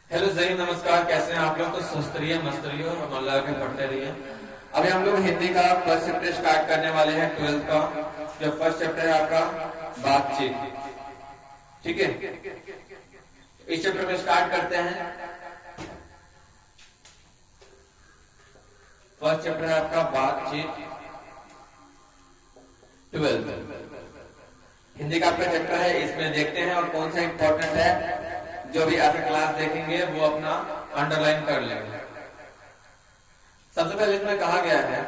Hello जय नमस्कार, कैसे हैं आप लोग। तो स्वस्थ रहिए, मस्त रहिए और मन लगा के पढ़ते रहिए। अभी हम लोग हिंदी का फर्स्ट चैप्टर स्टार्ट करने वाले हैं, 12th का। जो फर्स्ट चैप्टर है आपका बातचीत, ठीक है। इस चैप्टर में स्टार्ट करते हैं। फर्स्ट चैप्टर है आपका बातचीत, 12th हिंदी का आपका चैप्टर है। इसमें देखते हैं और कौन सा इंपॉर्टेंट है, जो भी ऐसा क्लास देखेंगे वो अपना अंडरलाइन कर लेंगे। सबसे पहले इसमें कहा गया है,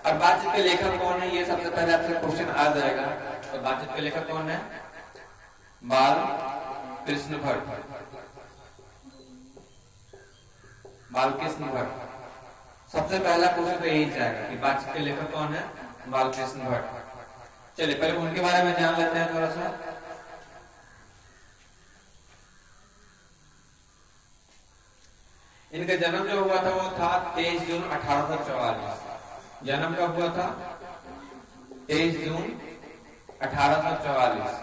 और बातचीत के लेखक कौन है, ये सबसे पहले आपसे क्वेश्चन आ जाएगा। तो बातचीत के लेखक कौन है? बाल कृष्ण भट्ट। बाल कृष्ण भट्ट सबसे पहला क्वेश्चन तो यही जाएगा कि बातचीत के लेखक कौन है? बाल कृष्ण भट्ट। चलिए पहले उनके बारे में जान लेते हैं थोड़ा सा। इनका जन्म जो हुआ था वो था 23 जून 1844। जन्म कब हुआ था? 23 जून 1844।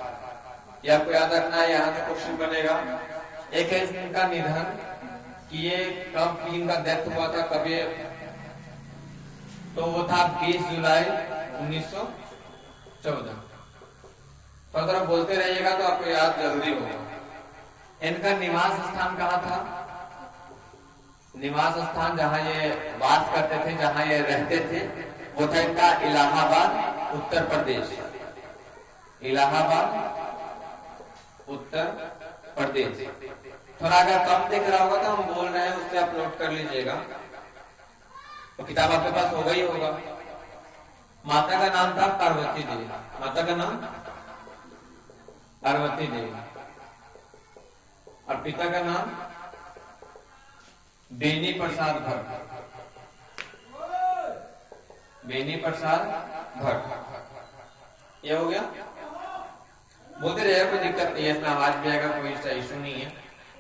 ये आपको याद रखना है, यहाँ से क्वेश्चन बनेगा। एक है इनका निधन, कि ये कब इनका डेथ हुआ था, कब ये, तो वो था 20 जुलाई 1914। तो अगर आप बोलते रहिएगा तो आपको याद जल्दी होगा। इनका निवास स्थान कहाँ था? निवास स्थान जहां ये वास करते थे, जहां ये रहते थे, वो था इनका इलाहाबाद, उत्तर प्रदेश। इलाहाबाद, उत्तर प्रदेश। थोड़ा अगर कम दिख रहा होगा तो हम बोल रहे हैं, उससे आप नोट कर लीजिएगा। तो किताब आपके पास होगा ही होगा। माता का नाम था पार्वती देवी। माता का नाम पार्वती देवी, और पिता का नाम बेनी प्रसाद भट्ट। बेनी प्रसाद भट्ट। ये हो गया। बोलते रहिए, कोई दिक्कत नहीं है, इसमें आवाज भी आएगा, कोई सा इशू नहीं है।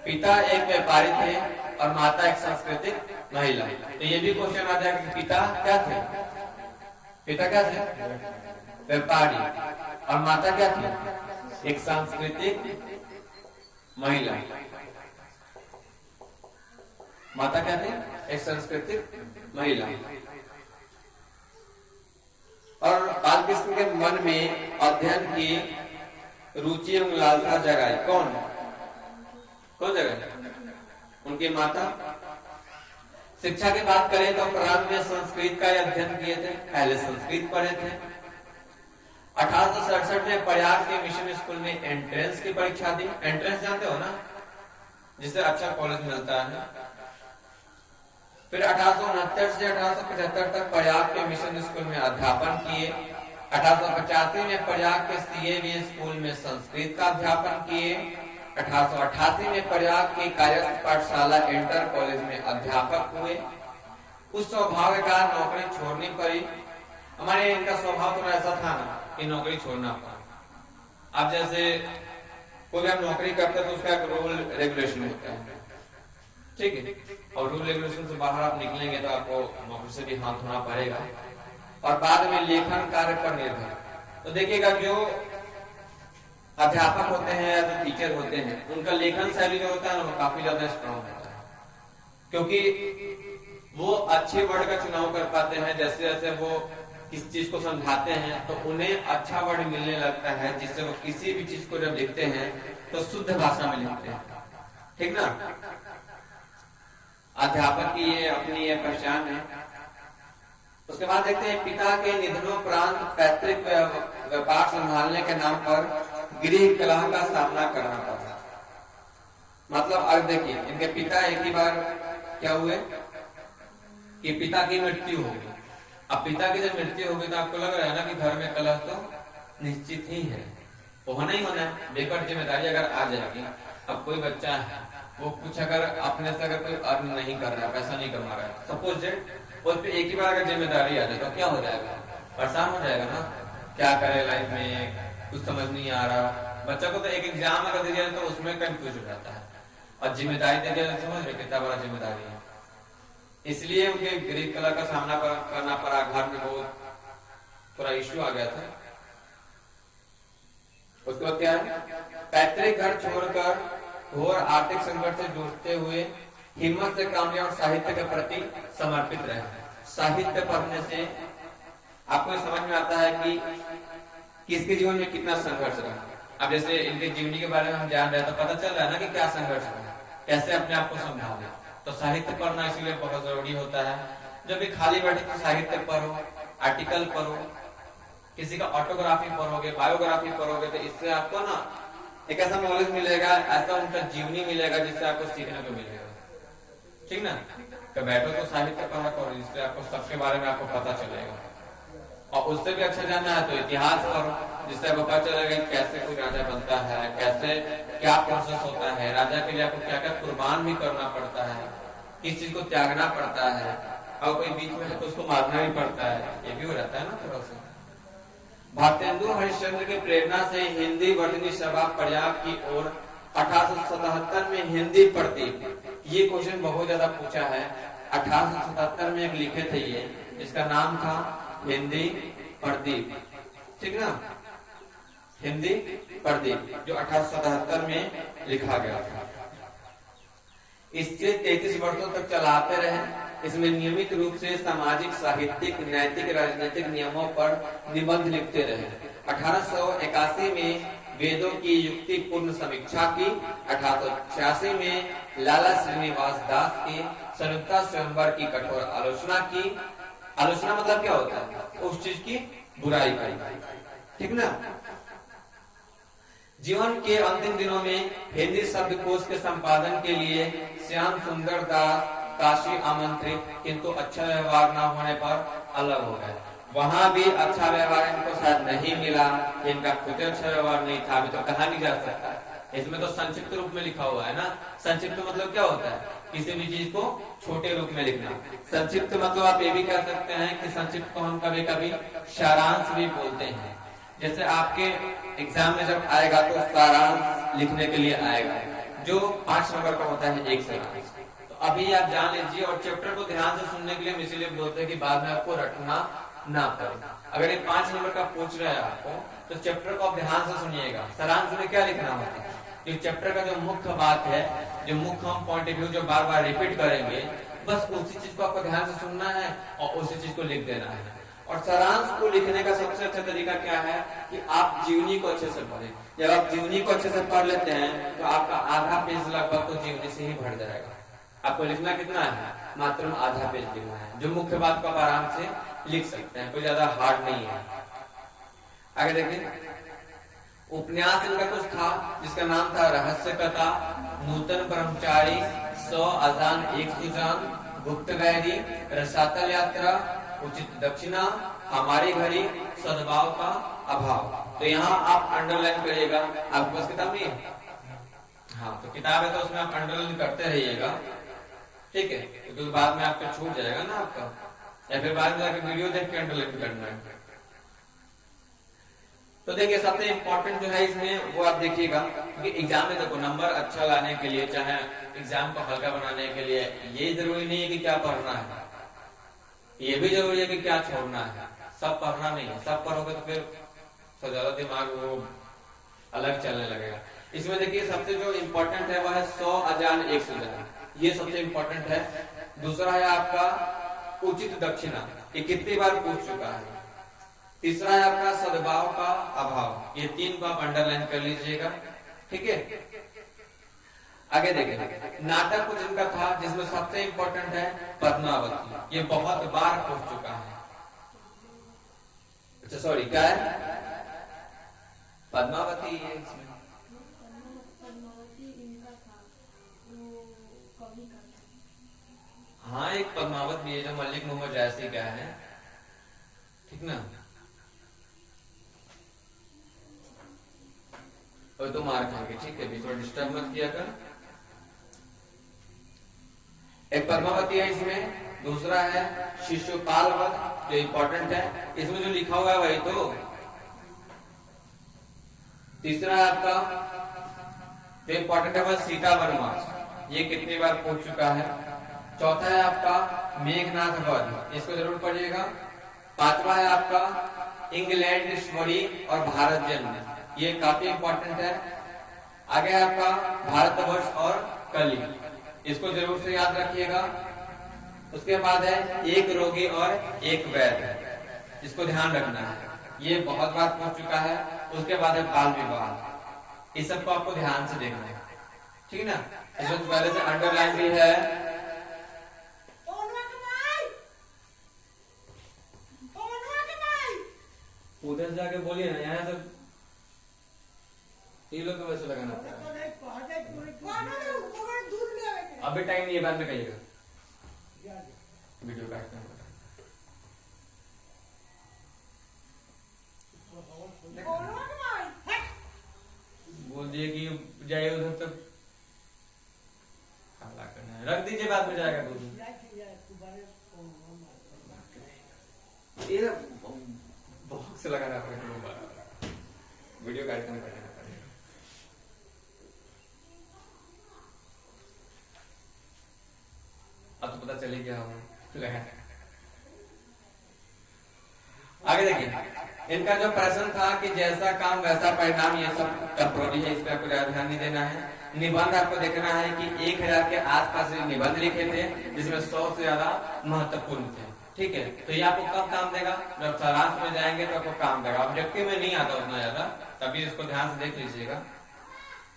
पिता एक व्यापारी थे और माता एक सांस्कृतिक महिला। तो ये भी क्वेश्चन आ जाएगा कि पिता क्या थे? पिता क्या थे? व्यापारी। और माता क्या थी? एक सांस्कृतिक महिला। माता क्या थी? एक सांस्कृतिक महिला। और बालकृष्ण के मन में अध्ययन की रुचि एवं लालसा जगाई कौन जगाई? उनकी माता। शिक्षा की बात करें तो प्रारंभ में संस्कृत का अध्ययन किए थे, पहले संस्कृत पढ़े थे। 1867 में प्रयाग के मिशन स्कूल में एंट्रेंस की परीक्षा दी। एंट्रेंस जानते हो ना, जिससे अच्छा कॉलेज मिलता है। फिर 1869 से 1875 तक प्रयाग के मिशन स्कूल में अध्यापन किए। 1885 में प्रयाग के सीएवी स्कूल में संस्कृत का अध्यापन किए। 1888 में प्रयाग की कायस्थ पाठशाला इंटर कॉलेज में अध्यापक हुए। उस स्वभाव का नौकरी छोड़नी पड़ी। हमारे इनका स्वभाव थोड़ा ऐसा था ना कि नौकरी छोड़ना पड़ा। अब जैसे कोई हम नौकरी करते हैं तो उसका एक रूल रेगुलेशन होता है, ठीक है। और रूल रेगुलेशन से बाहर आप निकलेंगे तो आपको नौकरी से भी हाथ धोना पड़ेगा। और बाद में लेखन कार्य पर निर्भर। तो देखिएगा, जो अध्यापक होते हैं या जो टीचर होते हैं, उनका लेखन शैली जो होता है ना, वो काफी ज्यादा स्ट्रॉन्ग होता है, क्योंकि वो अच्छे वर्ड का चुनाव कर पाते हैं। जैसे जैसे वो किस चीज को समझाते हैं तो उन्हें अच्छा वर्ड मिलने लगता है, जिससे वो किसी भी चीज को जब लिखते हैं तो शुद्ध भाषा में लिखते हैं, ठीक ना। अध्यापक की ये अपनी ये पहचान है। उसके बाद देखते हैं, पिता के निधनोपरांत पैतृक व्यापार संभालने के नाम पर गृह कलह का सामना करना पड़ा। मतलब अब देखिए, इनके पिता एक ही बार क्या हुए कि पिता की मृत्यु हो गई। अब पिता की जब मृत्यु होगी तो आपको लग रहा है ना कि घर में कलह तो निश्चित ही है, वो होना ही होना है। बेकार जिम्मेदारी अगर आ जाएगी, अब कोई बच्चा है, वो कुछ अगर अपने से अगर कोई अर्न नहीं कर रहा है, पैसा नहीं कमा रहा है, सपोज दैट उस पे एक ही बार अगर जिम्मेदारी आ जाए तो क्या हो जाएगा? परेशान हो जाएगा ना, क्या करे लाइफ में, कुछ समझ नहीं आ रहा। बच्चा को तो एक एग्जाम अगर दे दिया तो उसमें कंफ्यूज हो जाता है, और जिम्मेदारी दे दिया तो समझ रहे कितना बड़ा जिम्मेदारी है। इसलिए उनके गृह कलह का सामना करना पड़ा। घर में बहुत थोड़ा इश्यू आ गया था। उसके बाद क्या है, पैतृक घर छोड़कर घोर आर्थिक संकट से जूझते हुए हिम्मत से काम लिया और साहित्य के प्रति समर्पित रहे। साहित्य पढ़ने से आपको समझ में आता है कि किसके जीवन में कितना संघर्ष रहा। अब जैसे इनके जीवनी के बारे में हम जान रहे तो पता चल रहा है ना कि क्या संघर्ष रहा, कैसे अपने आप को समझाना। तो साहित्य पढ़ना इसलिए बहुत जरूरी होता है। जब भी खाली बैठे तो साहित्य पढ़ो, आर्टिकल पढ़ो, किसी का ऑटोग्राफी पढ़ोगे, बायोग्राफी पढ़ोगे तो इससे आपको ना एक ऐसा नॉलेज मिलेगा, ऐसा उनका जीवनी मिलेगा जिससे आपको सीखने को मिलेगा। ठीक ना? तो बैठो तो साहित्य पढ़ा करो, जिससे आपको सबके बारे में आपको पता चलेगा। और उससे भी अच्छा जानना है तो इतिहास पढ़ो, जिससे आपको पता चलेगा कैसे कोई राजा बनता है, कैसे क्या प्रोसेस होता है, राजा के लिए आपको क्या क्या कुर्बान भी करना पड़ता है, किस चीज को त्यागना पड़ता है, और कोई बीच में तो उसको मारना भी पड़ता है। ये भी हो रहता है ना थोड़ा सा। भारतेंदु हरिश्चंद्र की प्रेरणा से हिंदी वर्तनी सभा प्रयाग की ओर 1877 में हिंदी प्रदीप, ये क्वेश्चन बहुत ज्यादा पूछा है। 1877 में एक लिखे थे ये, इसका नाम था हिंदी प्रदीप। ठीक ना? हिंदी प्रदीप जो 1877 में लिखा गया था। इससे 33 वर्षों तक चलाते रहे। इसमें नियमित रूप से सामाजिक, साहित्यिक, नैतिक, राजनीतिक नियमों पर निबंध लिखते रहे। 1881 में वेदों की युक्तिपूर्ण समीक्षा की। 1886 में लाला श्रीनिवास दास के संयुक्ता स्वयंवर की कठोर आलोचना की। आलोचना मतलब क्या होता है? उस चीज की बुराई करी। ठीक ना? जीवन के अंतिम दिनों में हिंदी शब्दकोश के संपादन के लिए श्याम सुंदर दास काशी आमंत्रित, किंतु अच्छा व्यवहार न होने पर अलग हो गए। वहां भी अच्छा व्यवहार इनको शायद नहीं मिला, इनका खुद अच्छा व्यवहार नहीं था। अभी तो कहा नहीं जा सकता, इसमें तो संक्षिप्त रूप में लिखा हुआ है ना। संक्षिप्त मतलब क्या होता है? किसी भी चीज को छोटे रूप में लिखना। संक्षिप्त मतलब आप ये भी कह सकते हैं कि संक्षिप्त को हम कभी कभी सारांश भी बोलते हैं। जैसे आपके एग्जाम में जब आएगा तो सारांश लिखने के लिए आएगा, जो 5 नंबर का होता है एक सारांश। तो अभी आप जान लीजिए, और चैप्टर को ध्यान से सुनने के लिए हम इसीलिए बोलते हैं कि बाद में आपको रटना ना पड़े। अगर ये 5 नंबर का पूछ रहे हैं आपको, तो चैप्टर को आप ध्यान से सुनिएगा। सारांश में क्या लिखना होता है? जो चैप्टर का जो मुख्य बात है, जो मुख्य हम पॉइंट ऑफ व्यू जो बार बार रिपीट करेंगे, बस उसी चीज को आपको ध्यान से सुनना है और उसी चीज को लिख देना है। और सारांश को लिखने का सबसे अच्छा तरीका क्या है कि आप जीवनी को अच्छे से पढ़ें। जब आप जीवनी को अच्छे से पढ़ लेते हैं तो आपका आधा पेज लगभग तो जीवनी से ही भर जाएगा। आपको लिखना कितना है? मात्र आधा पेज लिखना है। जो मुख्य बात को आप आराम से लिख सकते हैं, कोई ज्यादा हार्ड नहीं है। आगे देखिए, उपन्यास इनका कुछ था जिसका नाम था रहस्य कथा, नूतन ब्रह्मचारी, 100 अजान 1 सुजान, गुप्त वैरी, रसातल यात्रा, उचित दक्षिणा, हमारी घड़ी, सद्भाव का अभाव। तो यहाँ आप अंडरलाइन करिएगा। आपके पास किताब नहीं है? हाँ, तो किताब है तो उसमें आप अंडरलाइन करते रहिएगा। ठीक है, क्योंकि बाद में आपका छूट जाएगा ना आपका, या फिर बाद में जाकर वीडियो देख के अंडरलाइन करना है। तो देखिए, सबसे इम्पोर्टेंट जो है इसमें वो आप देखिएगा, क्योंकि एग्जाम में देखो नंबर अच्छा लाने के लिए, चाहे एग्जाम को हल्का बनाने के लिए, ये जरूरी नहीं है कि क्या पढ़ना है, ये भी जरूरी है कि क्या छोड़ना है। सब पढ़ना नहीं है, सब पढ़ोगे तो फिर ज्यादा दिमाग वो अलग चलने लगेगा। इसमें देखिए सबसे जो इम्पोर्टेंट है वह है 100 अजान 1 सुजान, ये सबसे इम्पोर्टेंट है। दूसरा है आपका उचित दक्षिणा, ये कितनी बार पूछ चुका है। तीसरा है आपका सद्भाव का अभाव, ये 3 को आप अंडरलाइन कर लीजिएगा। ठीक है, आगे देखें, नाटक कुछ इनका था जिसमें सबसे इम्पोर्टेंट है पद्मावती, ये बहुत बार पूछ चुका है। अच्छा सॉरी, क्या है? पद्मावती है इसमें। हाँ, एक पद्मावत भी है जो मलिक मोहम्मद जायसी का है। ठीक ना? तो मार खाएंगे, ठीक है, बीच में डिस्टर्ब मत किया कर। एक पद्मावती है इसमें। दूसरा है शिशुपाल वध, जो इम्पोर्टेंट है, इसमें जो लिखा हुआ है वही तो। तीसरा है आपका जो इम्पोर्टेंट है वह सीता वनवास, ये कितनी बार पूछ चुका है। चौथा है आपका मेघनाथ वध, इसको जरूर पढ़िएगा। पांचवा है आपका इंग्लैंड स्वरी और भारत जन्म, ये काफी इंपॉर्टेंट है। आगे आपका भारतवर्ष और कली, इसको जरूर से याद रखिएगा। उसके बाद है एक रोगी और एक वैद्य, इसको ध्यान रखना है, ये बहुत बार पूछ चुका है। उसके बाद है बाल विवाह, इस सबको आपको ध्यान से देखना है, ठीक ना। इसमें तो पहले से अंडरलाइन भी है। उधर जाके बोलिए ना, यहाँ से ये लोग वैसे लगाना था। अभी टाइम नहीं है, बाद में कहिएगा, वीडियो काटना है। बोल दिए कि जाइए उधर तक खाला करना है, रख दीजिए, बाद में जाएगा दूध। ये बॉक्स लगाना पड़ेगा, वीडियो कार्यक्रम करना पड़ेगा। अब तो पता चले गया हमें। आगे देखिए, इनका जो प्रश्न था कि जैसा काम वैसा परिणाम, ये सब कंट्रोली है, इस पर आपको ज्यादा ध्यान नहीं देना है। निबंध आपको देखना है कि 1000 के आसपास निबंध लिखे थे, जिसमें 100 से ज्यादा महत्वपूर्ण थे, ठीक है। तो ये आपको कब काम देगा, जब सारांश में जाएंगे तो आपको काम देगा, ऑब्जेक्टिव में नहीं आता उतना ज्यादा, तभी इसको ध्यान से देख लीजिएगा।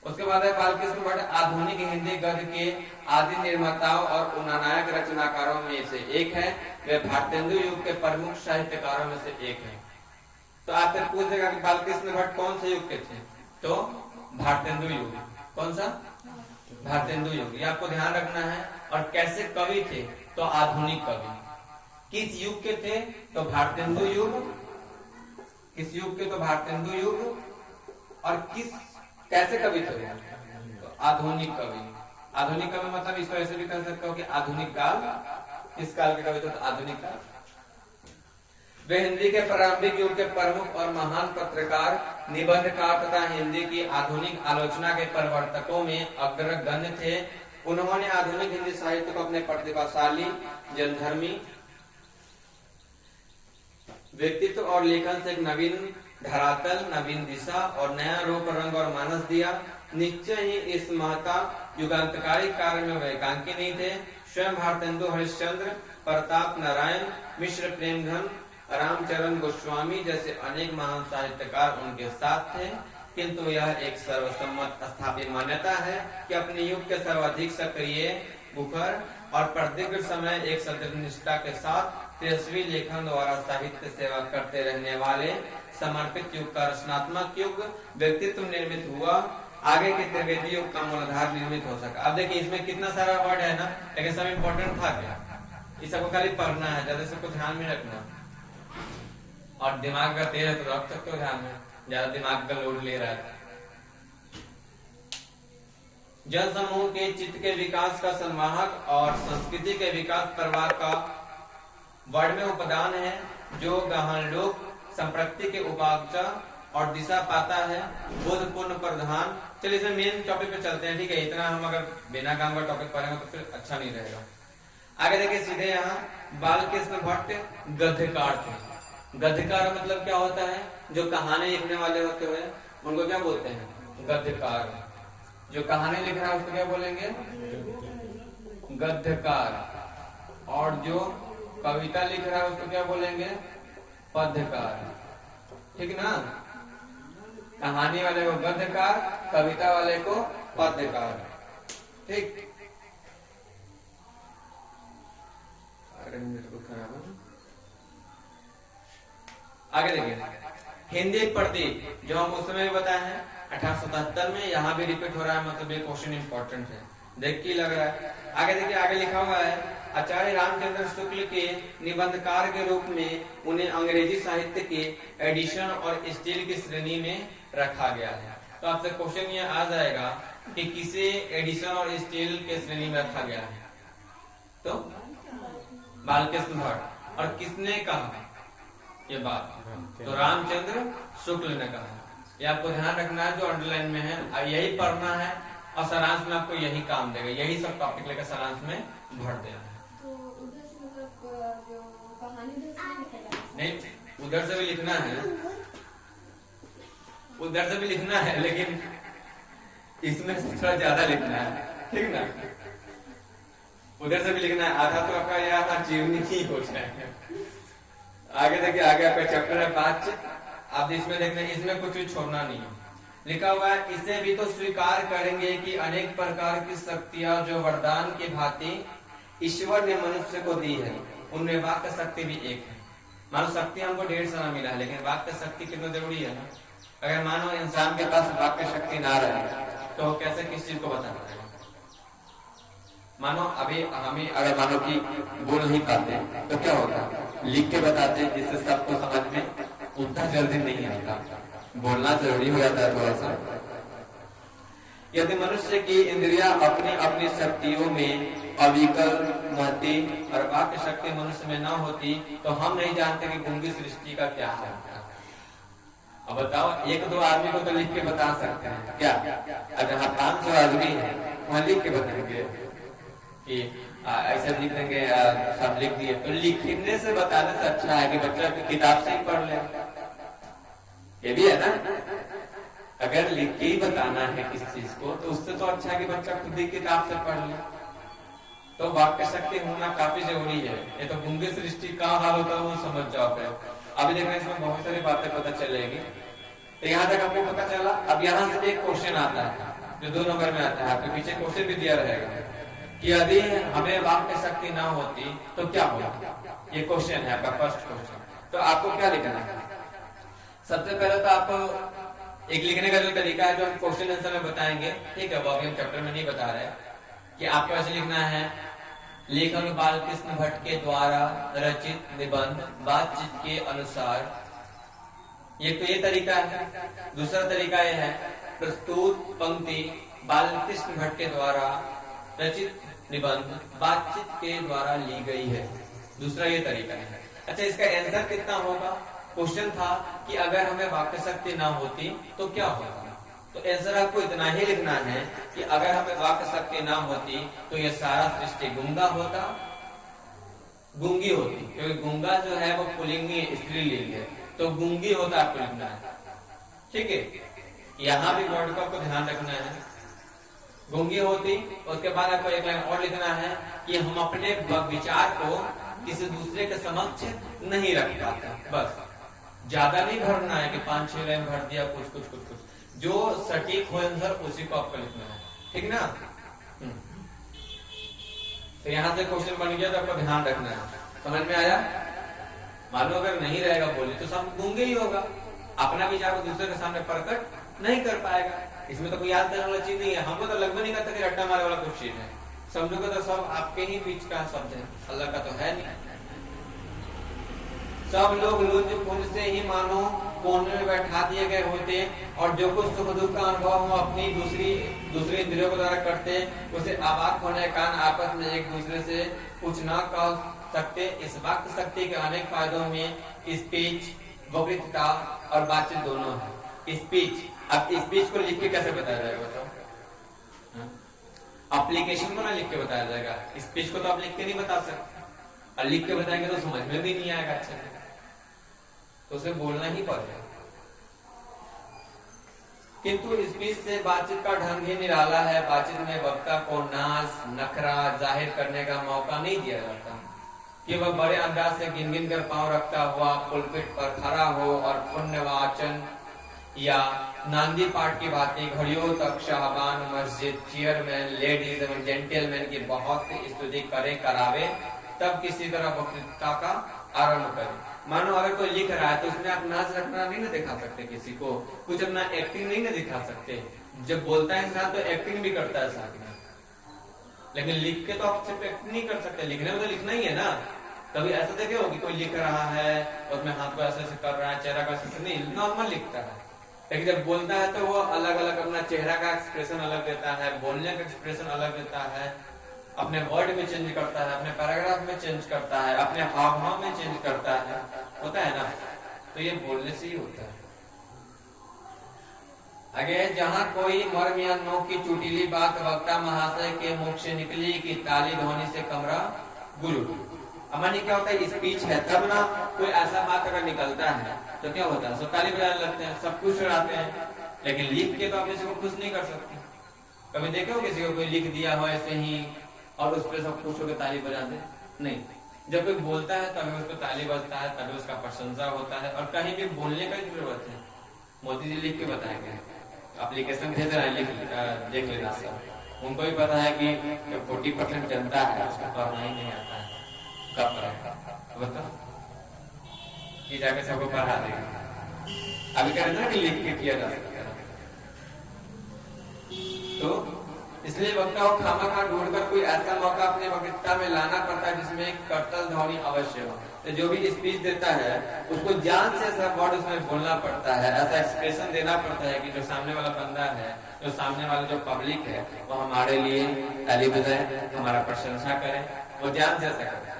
उसके बाद है बालकृष्ण भट्ट आधुनिक हिंदी गद्य के आदि निर्माताओं और उन्नायक रचनाकारों में से एक है, वे भारतेंदु युग के प्रमुख साहित्यकारों में से एक है। तो आपसे पूछ देगा कि बालकृष्ण भट्ट कौन से युग के थे, तो भारतेंदु युग। कौन सा? भारतेंदु युग, ये आपको ध्यान रखना है। और कैसे कवि थे, तो आधुनिक कवि। किस युग के थे, तो भारतेंदु युग। किस युग के, तो भारतेंदु युग। और किस कैसे कवि थे, तो आधुनिक कवि। आधुनिक कवि मतलब इसको ऐसे भी कह सकते हो कि आधुनिक काल, इस काल के कवि थे, तो आधुनिक काल। वे हिंदी के प्रारंभिक युग के प्रमुख और महान पत्रकार, निबंधकार तथा हिंदी की आधुनिक आलोचना के प्रवर्तकों में अग्रगण्य थे। उन्होंने आधुनिक हिंदी साहित्य को अपने प्रतिभाशाली, जनधर्मी व्यक्तित्व और लेखन से एक नवीन धरातल, नवीन दिशा और नया रूप, रंग और मानस दिया। निश्चय ही इस महता युगांतकारी कार्य में वे एकांकी नहीं थे। स्वयं भारतेंदु हरिश्चंद्र, प्रताप नारायण मिश्र, प्रेमघन, रामचरण गोस्वामी जैसे अनेक महान साहित्यकार उनके साथ थे, किंतु यह एक सर्वसम्मत स्थापित मान्यता है कि अपने युग के सर्वाधिक सक्रिय, मुखर और प्रदीर्घ समय एक सत्यनिष्ठा के साथ तेजस्वी लेखन द्वारा साहित्य सेवा करते रहने वाले समर्पित युग का रचनात्मक युग व्यक्तित्व निर्मित हुआ। आगे के त्रिवेदी युग का मूलाधार निर्मित हो सका। अब देखिए इसमें कितना सारा वर्ड है ना, लेकिन सब इम्पोर्टेंट था क्या, इस सबको खाली पढ़ना है, ज्यादा सबको ध्यान में रखना। और दिमाग का तेज है तो रख सकते हो ध्यान में, ज्यादा दिमाग का लोड ले रहा है। जन समूह के चित्त के विकास का संवाहक और संस्कृति के विकास प्रवाह का वर्ड में उपादान है, जो गहन लोक संप्रति के उपागचा और दिशा पाता है, बोधपूर्ण प्रधान। चलिए इसमें मेन टॉपिक पे चलते हैं, ठीक है। इतना हम अगर बिना काम का टॉपिक पढ़ेंगे तो फिर अच्छा नहीं रहेगा। आगे देखिए सीधे यहाँ बालकृष्ण भट्ट गद्यकार थे। गद्यकार मतलब क्या होता है, जो कहानी लिखने वाले होते हुए उनको क्या बोलते हैं, गद्यकार। जो कहानी लिख रहा है उसको क्या बोलेंगे, गद्यकार। और जो कविता लिख रहा है उसको क्या बोलेंगे, पद्यकार, ठीक ना। कहानी वाले को गद्यकार, कविता वाले को पद्यकार, ठीक। आगे देखिए हिंदी प्रदीप, जो हम उस समय बताए हैं 1877 में, यहाँ भी रिपीट हो रहा है, मतलब ये क्वेश्चन इंपॉर्टेंट है, देख के लग रहा है। आगे देखिए, आगे लिखा हुआ है आचार्य रामचंद्र शुक्ल के निबंधकार के रूप में उन्हें अंग्रेजी साहित्य के एडिशन और स्टील की श्रेणी में रखा गया है। तो आपसे क्वेश्चन ये आ जाएगा कि किसे एडिशन और स्टील के श्रेणी में रखा गया है, तो बालकृष्ण भट्ट। और किसने कहा ये बात, तो रामचंद्र शुक्ल ने कहा। ये आपको ध्यान रखना है, जो अंडरलाइन में है, और यही पढ़ना है, और सारांश में आपको यही काम देगा, यही सब टॉपिक लेकर सारांश में भर देना है। तो उधर से मतलब जो कहानी नहीं, उधर से भी लिखना है, उधर से भी लिखना है, लेकिन इसमें से थोड़ा ज्यादा लिखना है, ठीक ना। उधर से भी लिखना है, आधा तो आपका यहाँ जीवनी ही हो जाएगा। आगे देखिए, आगे आपका चैप्टर है बातचीत। आप इसमें देखना, इसमें कुछ भी छोड़ना नहीं है। लिखा हुआ है, इसे भी तो स्वीकार करेंगे कि अनेक प्रकार की शक्तियां जो वरदान की भांति ईश्वर ने मनुष्य को दी है, उनमें वाक्य शक्ति भी एक है। मानो शक्ति हमको ढेर सारा मिला है, लेकिन वाक्य शक्ति कितना जरूरी है ना। अगर मानो इंसान के पास वाक्य शक्ति ना रहे तो कैसे किस चीज को बता पाएगा। मानो अभी हमें अगर मानो कि बोल नहीं पाते तो क्या होगा, लिख के बताते जिससे सबको समझ में उतना जल्दी नहीं आता। बोलना जरूरी हो जाता है थोड़ा सा। यदि मनुष्य की इंद्रियां अपनी अपनी शक्तियों में अविकल महती और वाक्य शक्ति मनुष्य में न होती तो हम नहीं जानते कि गूंगी सृष्टि का क्या है। अब बताओ, एक दो आदमी को तो लिख के बता सकते हैं क्या, अगर जहाँ 500 आदमी है वहां लिख के बताएंगे कि ऐसा लिख देंगे, सब लिख दिए। तो लिखने से बताने से अच्छा है कि बच्चा किताब से ही पढ़ ले। ये भी है ना, अगर लिख के ही बताना है किसी चीज को तो उससे तो अच्छा है कि बच्चा खुद ही किताब से पढ़ ले। तो वाक्य शक्ति होना काफी जरूरी है। ये तो गूंगे सृष्टि का हाल होता है वो समझ जाओ। अभी देखना, इसमें बहुत सारी बातें पता चलेगी। तो यहाँ तक आपको पता चला। अब यहाँ से एक क्वेश्चन आता है जो 2 नंबर में आता है, आपके पीछे क्वेश्चन भी दिया रहेगा कि यदि हमें वाक्य शक्ति ना होती तो क्या होगा। ये क्वेश्चन है आपका फर्स्ट क्वेश्चन। तो आपको क्या लिखना है? सबसे पहले तो आपको एक लिखने का जो तरीका है जो हम क्वेश्चन आंसर में बताएंगे, ठीक है, वो अभी हम चैप्टर में नहीं बता रहे, कि आपको ऐसे लिखना है, लेखक बालकृष्ण भट्ट के द्वारा रचित निबंध बातचीत के अनुसार। ये तरीका है। दूसरा तरीका यह है, प्रस्तुत पंक्ति बालकृष्ण भट्ट के द्वारा रचित निबंध बातचीत के द्वारा ली गई है। दूसरा ये तरीका है। अच्छा, इसका आंसर कितना होगा? क्वेश्चन था कि अगर हमें वाक्य शक्ति ना होती तो क्या होगा। तो आंसर आपको इतना ही लिखना है कि अगर हमें वाक्य शक्ति ना होती तो ये सारा सृष्टि गूंगा होता, गूंगी होती, क्योंकि गूंगा जो है वो पुल्लिंगी स्त्रीलिंग है, तो गूंगी होता आपको लिखना है, ठीक है। यहाँ भी वर्ड का आपको ध्यान रखना है, गूंगी होती। उसके बाद आपको एक लाइन और लिखना है कि हम अपने विचार को किसी दूसरे के समक्ष नहीं रख पाते। बस ज्यादा नहीं भरना है कि 5-6 लाइन भर दिया, कुछ जो सटीक हो आंसर उसी को आपको लिखना है, ठीक ना। तो यहाँ से क्वेश्चन बन गया, तो आपको ध्यान रखना है। समझ में आया? मान लो अगर नहीं रहेगा बोली तो सब गूंगे ही होगा, अपना विचार को दूसरे के सामने प्रकट नहीं कर पाएगा। इसमें तो कोई याद करने वाला चीज नहीं है। हमको तो लगभग नहीं करता कि रट्टा मारे वाला कुछ चीज है। समझोगे तो सब आपके ही बीच का शब्द है, अल्लाह का तो है नहीं। सब लोग लुंज पुंज से ही मानो कोने में बैठा दिए गए होते और जो कुछ सुख दुख का अनुभव हो अपनी दूसरी इंद्रियों के द्वारा करते, उसे अवाक होने के कारण आपस में एक दूसरे से कुछ न कह सकते। इस वाक्य शक्ति के अनेक फायदों में स्पीच, वक्तृता और बातचीत दोनों है। स्पीच, अब स्पीच को लिख के कैसे बताया जाएगा बताओ? एप्लीकेशन को ना लिख के बताया जाएगा। स्पीच को तो आप लिख के नहीं बता सकते, और लिख के बताएंगे तो समझ में भी नहीं आएगा अच्छे से, तो उसे बोलना ही पड़ेगा। किंतु स्पीच से बातचीत का ढंग ही निराला है। बातचीत में वक्ता को नाज नखरा जाहिर करने का मौका नहीं दिया जाता कि वह बड़े अंदाज से गिन गिन कर पांव रखता हुआ पुलपिट पर खड़ा हो और पुण्यवाचन या नांदी पाठ की बातें घड़ियों तक शाहबान मस्जिद चेयरमैन लेडीज एवं जेंटलमैन की बहुत स्तुति करावे, तब किसी तरह वक्तृता का आरंभ करें। मानो अगर कोई लिख रहा है तो उसमें आप नाच रखना नहीं ना दिखा सकते, किसी को कुछ अपना एक्टिंग नहीं ना दिखा सकते। जब बोलता है इंसान तो एक्टिंग भी करता है साथ में, लेकिन लिख के तो आप सिर्फ एक्टिंग नहीं कर सकते। लिखने में तो लिखना ही है ना। कभी ऐसा देखे हो कि कोई लिख रहा है और उसमें हाथ को ऐसे ऐसे कर रहा है, चेहरा का ऐसे नहीं, नॉर्मल लिखता है। लेकिन जब बोलता है तो वो अलग अलग अपना चेहरा का एक्सप्रेशन अलग देता है, बोलने का एक्सप्रेशन अलग देता है, अपने वर्ड में चेंज करता है, अपने पैराग्राफ में चेंज करता है, अपने हाव भाव में चेंज करता है, होता है ना। तो ये बोलने से ही होता है। आगे, जहाँ कोई मर्म या नोक की चुटीली बात वक्ता महाशय के मुख से निकली कि ताली ध्वनि से कमरा गुरु। अमानी क्या होता है, स्पीच है तब ना कोई ऐसा बात अगर निकलता है तो क्या होता है, सब ताली बजाने लगते हैं, सब खुश हो जाते हैं। लेकिन लिख के तो आप किसी को खुश नहीं कर सकते। कभी देखे हो किसी को कोई लिख दिया हो ऐसे ही और उस पर सब खुश होकर ताली बजाते? नहीं, जब कोई बोलता है तभी उस पर ताली बजता है, तभी उसका प्रशंसा होता है। और कहीं भी बोलने का जरूरत है, मोदी जी लिख के बताएंगे, एप्लीकेशन भेज रहे हैं, देख लेना सर। उनको भी पता है कि 40% जनता है उसको पढ़ना ही नहीं आता है, कब पढ़ेगा बताओ, कि जाके सबको पढ़ा देगा। अभी कह रहे ना कि लिख के किया जा सकता है। तो इसलिए वक्ता को खामखा ढूंढकर कोई ऐसा मौका अपने वक्तृता में लाना पड़ता है जिसमें कर्तव्य ध्वनि अवश्य हो। तो जो भी स्पीच देता है उसको जान से ऐसा वर्ड उसमें बोलना पड़ता है, ऐसा एक्सप्रेशन देना पड़ता है कि जो सामने वाला बंदा है, जो सामने वाला जो पब्लिक है, वो हमारे लिए ताली बजाए, हमारा प्रशंसा करे, वो जान से ऐसा करता है।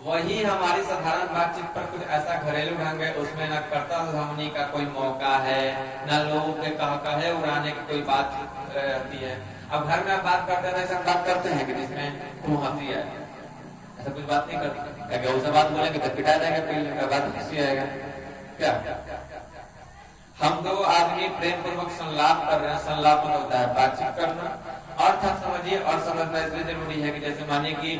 वही हमारी साधारण बातचीत पर कुछ ऐसा घरेलू ढंग है, उसमें न कर्तव्य ध्वनि का कोई मौका है, न लोगों के कहे उड़ाने की कोई बात रहती है। अब घर में आप बात करते हैं, ऐसा बात करते हैं कि जिसमें खूब हंसी आए, ऐसा कुछ बात नहीं करते। क्या उसे बात बोलेंगे तो पिटा जाएगा, फिर बात हंसी आएगा क्या? हम दो आदमी प्रेम पूर्वक संलाप कर रहे हैं, संलाप होता है बातचीत करना। अर्थ आप समझिए, और समझना इसलिए जरूरी है कि जैसे मानिए कि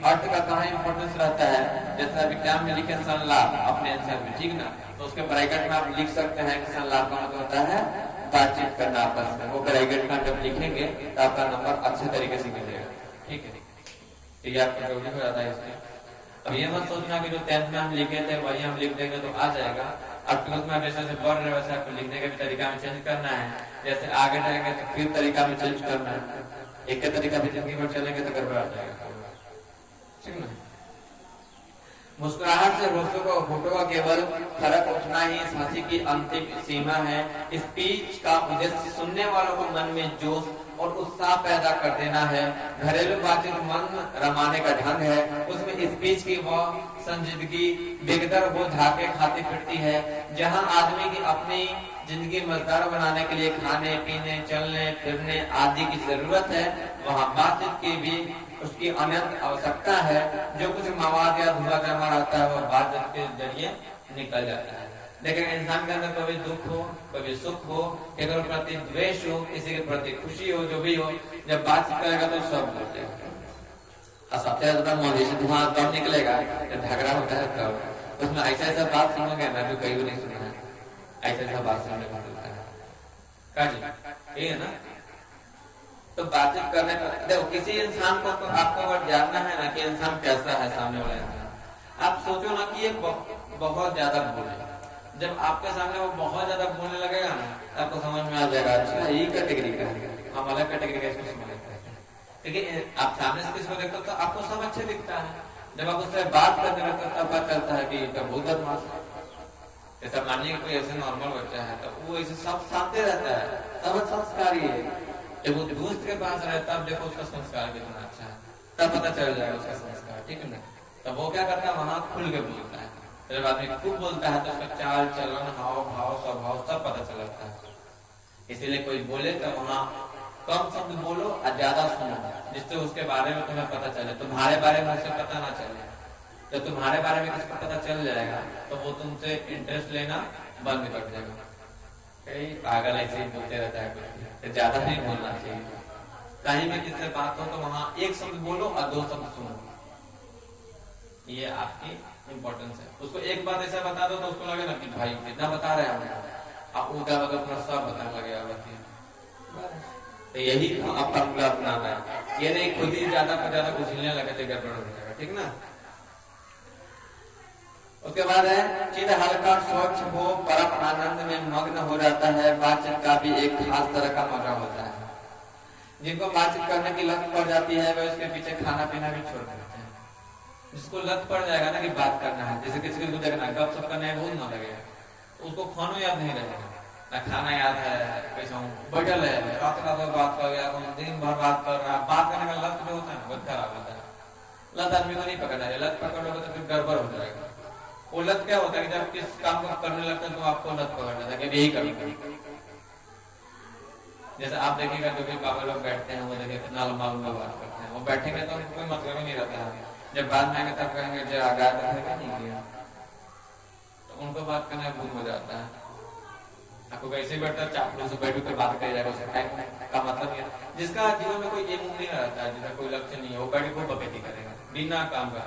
अर्थ का कहाँ इंपॉर्टेंस रहता है, जैसे विज्ञान में लिखे संलाप अपने आंसर में, ठीक ना, तो उसके ब्रैकेट में आप लिख सकते हैं कि संलाप का मतलब होता है बातचीत करना आपस में। वो ब्रैकेट में जब लिखेंगे तो आपका नंबर अच्छे तरीके से मिलेगा, ठीक है। तो ये आपका जरूरी हो जाता है इसमें। अब ये मत सोचना कि जो 10th में हम लिखे थे वही हम लिख देंगे तो आ जाएगा। अब 12th में जैसे से बढ़ रहे वैसे आपको लिखने के तरीका में चेंज करना है। जैसे आगे जाएंगे तो फिर तरीका में चेंज करना है। एक के तरीका भी जिंदगी भर चलेंगे तो गड़बड़ आ जाएगा, ठीक ना। मुस्कुराहट से होठों का केवल फर्क उठना ही इस हंसी की अंतिम सीमा है। स्पीच का उद्देश्य सुनने वालों को मन में जोश और उत्साह पैदा कर देना है। घरेलू बातचीत मन रमाने का ढंग है, उसमें स्पीच की वह संजीदगी बेकदर हो झाके खाती फिरती है। जहां आदमी की अपनी जिंदगी मजेदार बनाने के लिए खाने पीने चलने फिरने आदि की जरूरत है, वहाँ बातचीत की भी उसकी अनंत आवश्यकता है। जो कुछ मवाद या धुआं जमा रहता है वह बातचीत के जरिए निकल जाता है। लेकिन इंसान के अंदर कभी दुख हो, कभी सुख हो, किसी के प्रति द्वेष हो, किसी के प्रति खुशी हो, जो भी हो, जब बातचीत करेगा तो सब बोलेगा। सबसे ज्यादा मोदी से धुआं कब निकलेगा जब झगड़ा होता है तब। उसमें ऐसा ऐसा बात सुनोगे ना जो कहीं भी नहीं सुना है, ऐसा ऐसा बात सुनने को मिलता है, ये है ना। तो बातचीत करने का देखो, किसी इंसान को तो आपको अगर जानना है ना कि इंसान कैसा है सामने वाला इंसान, आप सोचो ना कि ये बहुत ज्यादा बोले। जब आपके सामने वो बहुत ज्यादा बोलने लगेगा ना, आपको समझ में आ जाएगा अच्छा ये कैटेगरी का है, हम अलग कैटेगरी का इसको समझ लेते हैं। लेकिन आप सामने से किसी को देखते हो तो आपको सब अच्छे दिखता है, जब आप उससे बात करने लगते हो तब पता चलता है कि बहुत बदमाश है। जैसा मानिए कोई ऐसे नॉर्मल बच्चा है तो वो ऐसे सब सामने रहता है, सब संस्कारी है। जब वो दोस्त के पास रहता है तब देखो उसका संस्कार कितना अच्छा है, तब पता चल जाएगा उसका संस्कार, ठीक है ना। तब वो क्या करता है, वहां खुल के बोलता है। जब आदमी खूब बोलता है तो उसका चाल चलन हाव भाव स्वभाव सब पता चल जाता है। इसीलिए कोई बोले तो वहाँ कम शब्द बोलो और ज्यादा सुनो, जिससे उसके बारे में तुम्हें पता चले, तुम्हारे बारे में उसे पता ना चले। जब तुम्हारे बारे में किसी को पता चल जाएगा तो वो तुमसे इंटरेस्ट लेना बंद कर देगा। कई पागल ऐसे ही बोलते रहता है, कुछ ज्यादा नहीं बोलना चाहिए। कहीं भी किससे बात हो तो वहाँ एक शब्द बोलो और 2 शब्द सुनो, ये आपकी इम्पोर्टेंस है। उसको एक बात ऐसा बता दो तो उसको लगे ना कि भाई कितना बता रहे हैं, आप उल्टा मतलब सब बताने लगेगा। तो यही अपना अपनाना है, ये नहीं खुद ही ज्यादा पर ज्यादा कुछ हिलने लगे तो गड़बड़ हो जाएगा, ठीक ना। उसके बाद है चित्त हल्का स्वच्छ हो, परम आनंद में मग्न हो जाता है। बातचीत का भी एक खास तरह का मजा होता है। जिनको बातचीत करने की लत पड़ जाती है वे उसके पीछे खाना पीना भी छोड़ देते हैं। जिसको लत पड़ जाएगा ना कि बात करना है, जैसे किसी को देखना गप सप करना है, भूल ना लगेगा, उसको खाना याद नहीं रहेगा, ना खाना याद है, कैसा बैठल है रात बात कर गया, दिन भर बात कर रहा। बात करने का लत जो होता है ना बहुत खराब होता है। लत आदमी को नहीं पकड़ना है, लत पकड़ोगे तो फिर गड़बड़ हो जाएगा। वो लत क्या होता है कि जब किस काम को करने लगता है तो आपको लत पकड़ लेता है कि यही करूंगा। जैसे आप देखिएगा जो भी बाबा लोग बैठते हैं वो देखिए कितना लंबा लंबा बात करते हैं, वो बैठेंगे तो उनको कोई मतलब ही नहीं रहता है। जब बाद में आएंगे तब कहेंगे जो आगाज नहीं किया, तो उनको बात करना भूल हो जाता है। आपको कैसे बैठता चापलू से बैठ कर बात कर जाएगा, उसका टाइम का मतलब है। जिसका जीवन में कोई एम नहीं रहता है, जिसका कोई लक्ष्य नहीं है, वो बैठ को बकैती करेगा बिना काम का।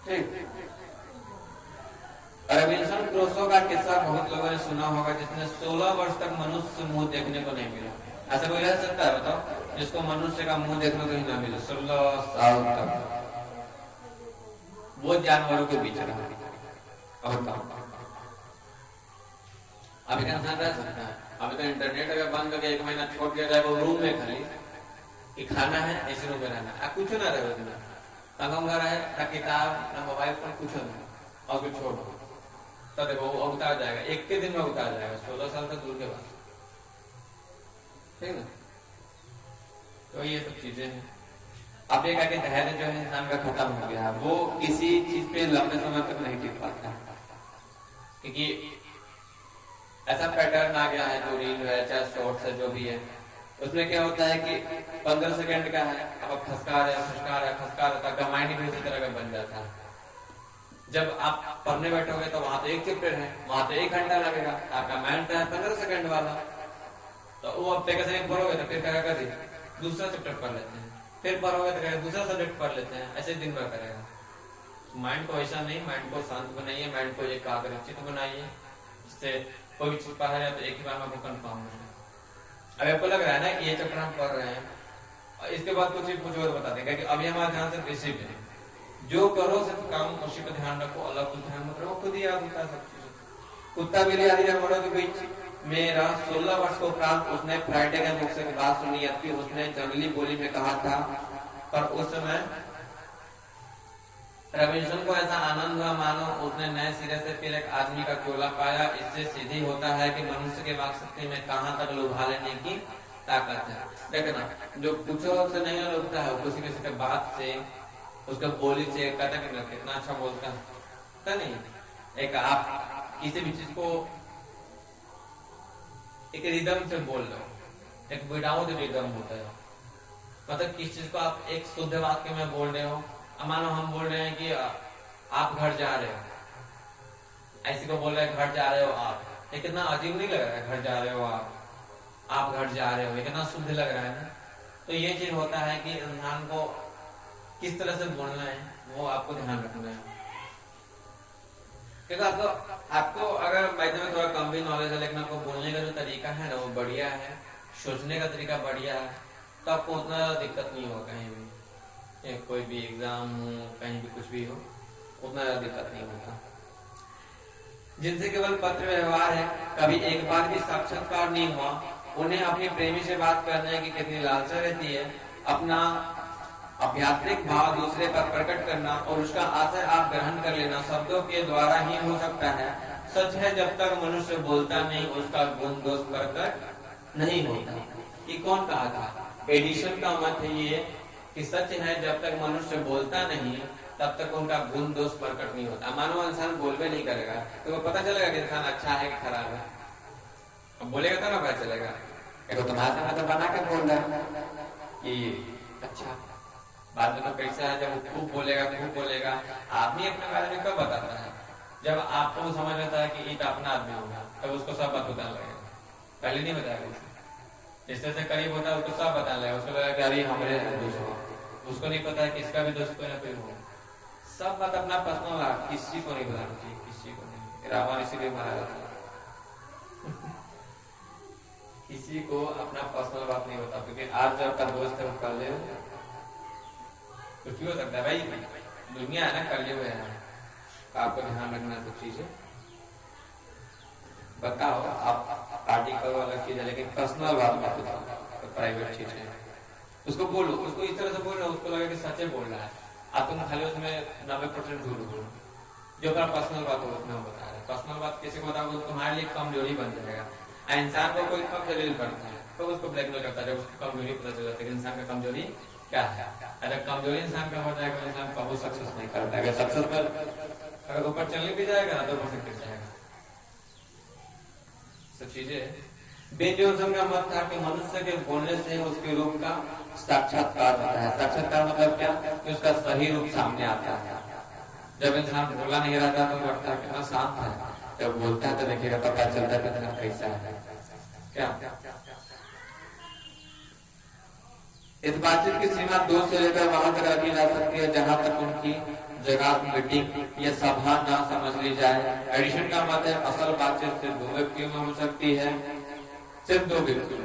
ठीक। रॉबिन्सन क्रूसो का किस्सा बहुत लोगों ने सुना होगा, जिसने 16 वर्ष तक मनुष्य मुंह देखने को नहीं मिला। ऐसा कोई रह सकता है बताओ जिसको मनुष्य का मुंह देखने को ही ना मिले 16 साल तक? वो जानवरों के बीच रहा। अभी का इंसान रह सकता है? अभी तो इंटरनेट अगर बंद करके 1 महीना छोड़ दिया जाए वो रूम में खाली कि खाना है ऐसे रूम में रहना, कुछ ना रहे, ना है ना किताब ना मोबाइल फोन, कुछ नहीं, और कुछ छोड़ो तो देखो वो उतार जाएगा, 1 के दिन में उतार जाएगा, 16 साल तक दूर के बाद। ठीक ना? तो ये सब चीजें हैं। अब ये कहते धैर्य जो है इंसान का खत्म हो गया, वो किसी चीज पे लंबे समय तक नहीं टिक पाता, क्योंकि ऐसा पैटर्न आ गया है, जो रील है चाहे शॉर्ट्स है जो भी है, उसमें क्या होता है कि 15 सेकंड का है, अब खसका रहा था, माइंड भी उसी तरह का बन जाता है। जब आप पढ़ने बैठोगे तो वहां तो एक चैप्टर है, वहां तो 1 घंटा लगेगा, आपका माइंड है 15 सेकंड वाला, तो वो अब तक से पढ़ोगे तो फिर क्या करेगा, दूसरा चैप्टर पढ़ लेते हैं, फिर पढ़ोगे तो दूसरा सब्जेक्ट पढ़ लेते हैं, ऐसे दिन भर करेगा। माइंड को ऐसा नहीं, माइंड को शांत बनाइए, माइंड को एकाग्रचित बनाइए, इससे कोई चीज पढ़ा जाए तो एक ही बार में आपको कंफर्म हो जाए। अब आपको लग रहा है ना कि ये चैप्टर हम पढ़ रहे हैं, इसके बाद कुछ और बता देंगे कि अभी हमारा ध्यान सिर्फ इसी पे, जो करो सिर्फ काम उसी पर ध्यान रखो, अलग कुछ ध्यान मत रखो, खुद ही याद होता है सब चीज। कुत्ता बिल्ली आदि जानवरों के बीच मेरा 16 वर्ष को उपरांत उसने फ्राइडे के मुख से बात सुनी, अति उसने जंगली बोली में कहा था, पर उस समय रॉबिन्सन को ऐसा आनंद हुआ मानो उसने नए सिरे से फिर एक आदमी का चोला पाया। इससे सीधी होता है कि मनुष्य के वाक शक्ति में कहां तक लुभा लेने की ताकत है। देखना, जो पूछो से नहीं लुभता है, किसी के बात से, उसका बोली से कहता है कितना अच्छा बोलता है नहीं। एक आप किसी भी चीज को एक रिदम से बोल लो, एक विदाउट रिदम होता है, मतलब किस चीज को आप एक शुद्ध वाक्य में बोल रहे हो। मानो हम बोल रहे हैं कि आप घर जा रहे हो, ऐसे को बोल रहे हैं घर जा रहे हो आप, ये कितना अजीब नहीं लग रहा है? घर जा रहे हो आप घर जा रहे हो, ये कितना शुद्ध लग रहा है ना। तो ये चीज होता है कि इंसान को किस तरह से बोलना है वो आपको ध्यान रखना है, क्योंकि आपको अगर मैथ में थोड़ा कम भी नॉलेज है, लेकिन आपको बोलने का जो तरीका है ना वो बढ़िया है, सोचने का तरीका बढ़िया है, तो आपको उतना दिक्कत नहीं होगा। कहीं भी कोई भी एग्जाम हो, कहीं भी कुछ भी हो, उतना दिक्कत नहीं होता। जिनसे केवल पत्र व्यवहार है, कभी एक बार भी साक्षात्कार नहीं हुआ, उन्हें अपनी प्रेमी से बात करने की कितनी लालसा रहती है। अपना आध्यात्मिक भाव दूसरे पर प्रकट करना और उसका आशय आप ग्रहण कर लेना शब्दों के द्वारा ही हो सकता है। सच है, जब तक मनुष्य बोलता नहीं उसका गुण दोष प्रकट नहीं होता। ये कौन कहा था? एडिशन का मत है ये कि सच है, जब तक मनुष्य बोलता नहीं तब तक उनका गुण दोष प्रकट नहीं होता। मानो इंसान बोलबे नहीं करेगा तो वो पता चलेगा कि इंसान अच्छा है कि खराब है। अब बोलेगा तो ना पता चलेगा। देखो तुम्हारा तो बना के बोल रहा है कि अच्छा, बाद में तो कैसा है, जब वो खूब बोलेगा। आदमी अपने बारे में कब बताता है? जब आपको समझ आता है कि ये तो अपना आदमी होगा, तब उसको सब बात बताने लगेगा, पहले नहीं बताएगा। जिससे से करीब होता है उसको सब बता लगेगा, उसको लगेगा कि अरे हमारे दोस्त हो, उसको नहीं पता है कि इसका भी दोस्त कोई ना कोई हो। सब बात अपना पर्सनल है, किसी को नहीं बताना चाहिए, किसी को नहीं। रावण इसीलिए मारा जाता है किसी को अपना पर्सनल बात नहीं बता, क्योंकि आज जो आपका दोस्त है वो कल ले कुछ भी हो सकता है। भाई दुनिया है ना, कल हुए है, आपको ध्यान रखना सब चीजें। बताओ आप आर्टिकल वाला चीज है, लेकिन पर्सनल बात मत बताओ, तो प्राइवेट चीज है। उसको बोलो, उसको इस तरह से बोल रहे हो उसको लगे कि सच्चे बोल रहा है, आप तुम खाली उसमें 90% झूठ बोलो। जो अपना पर्सनल बात हो उसमें बता रहे। पर्सनल बात किसी को बताओगे तो तुम्हारे लिए कमजोरी बन जाएगा। इंसान को कोई कब जलील करता है तो उसको ब्लैकमेल करता है, जब उसकी कमजोरी पता चल जाता है कि इंसान का कमजोरी क्या है। अगर कमजोरी इंसान का हो जाएगा, इंसान कभी सक्सेस नहीं करता। अगर सक्सेस पर अगर ऊपर चलने भी जाएगा ना तो ऊपर से गिर जाएगा। सब चीजें बेजोसन का मत था कि मनुष्य के बोलने से उसके रूप का साक्षात्कार होता है। साक्षात्कार मतलब क्या? कि उसका सही रूप सामने आता है। जब इंसान बोला नहीं रहता तो लगता है कितना शांत है, जब बोलता है तो देखिएगा पता चलता है कि कैसा है क्या। इस बातचीत की सीमा 2 से लेकर वहां तक रखी जा सकती है जहां तक उनकी जगह मीटिंग या सभा ना समझ ली जाए। एडिशन का मत है असल बातचीत सिर्फ 2 व्यक्तियों में हो सकती है, सिर्फ 2 व्यक्ति।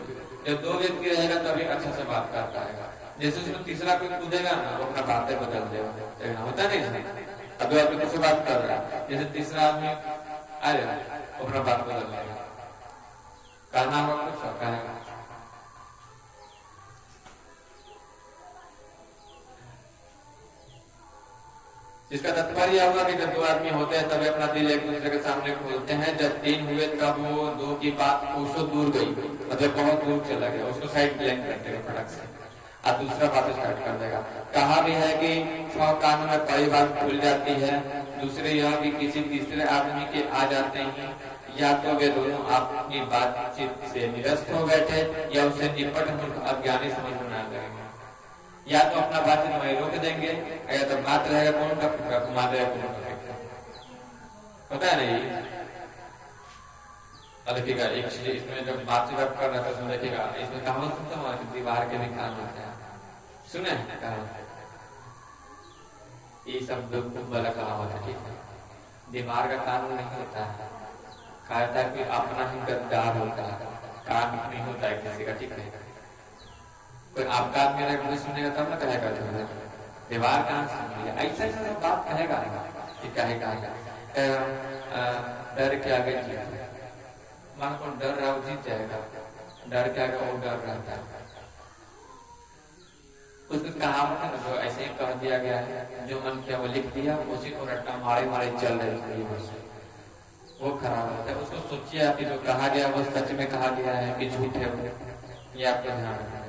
जब 2 व्यक्ति रहेगा तभी अच्छा से बात कर पाएगा। जैसे उसमें तीसरा कोई कूदेगा ना वो अपना बातें बदल देगा, होता नहीं। अभी आप किसी बात कर रहा है, जैसे तीसरा आदमी आएगा वो अपना बात बदल देगा, कहना होगा कुछ और कहेगा। इसका तात्पर्य होगा कि जब 2 आदमी होते हैं तभी अपना दिल एक दूसरे के सामने खोलते हैं। जब 3 हुए तब वो 2 की बात कोसों दूर गई, मतलब बहुत दूर चला गया, उसको साइड ब्लैंक कर देगा फटक से और दूसरा बात स्टार्ट कर देगा। कहा भी है कि 6 कान में कई बार खुल जाती है। दूसरे यह भी किसी तीसरे आदमी के आ जाते हैं, या तो वे दोनों अपनी बातचीत से निरस्त हो बैठे या उसे निपट मूर्ख अज्ञानी समझ में आ जाएंगे। या तो अपना बातचीत वही रोक देंगे या तो बात रहेगा कौन का घुमा देगा कौन का, पता है नहीं। और देखिएगा एक चीज इसमें जब बातचीत आप कर रहे थे उसमें देखिएगा इसमें कहावत सुनता हूँ दीवार के निकाल होता है, सुने कहावत, ये सब खूब बड़ा कहावत है, ठीक है। दीवार का कानून नहीं होता है, कहता है कि अपना ही गद्दार होता है, काम नहीं होता है किसी का, ठीक है। कोई आपका मेरा कोई सुनेगा तब ना कहेगा दीवार कहाँ सुन लिया, ऐसा ऐसा बात कहेगा कि कहेगा डर के आगे जीत, मन को डर रहा वो जीत जाएगा, डर के आगे वो डर रहता है। उसको कहावत है जो ऐसे ही कह दिया गया है, जो मन किया वो लिख दिया, उसी को रट्टा मारे मारे चल रही है, वो खराब होता है। उसको सोचिए आप जो कहा गया वो सच में कहा गया है कि झूठ है, ये आपको ध्यान रखना है।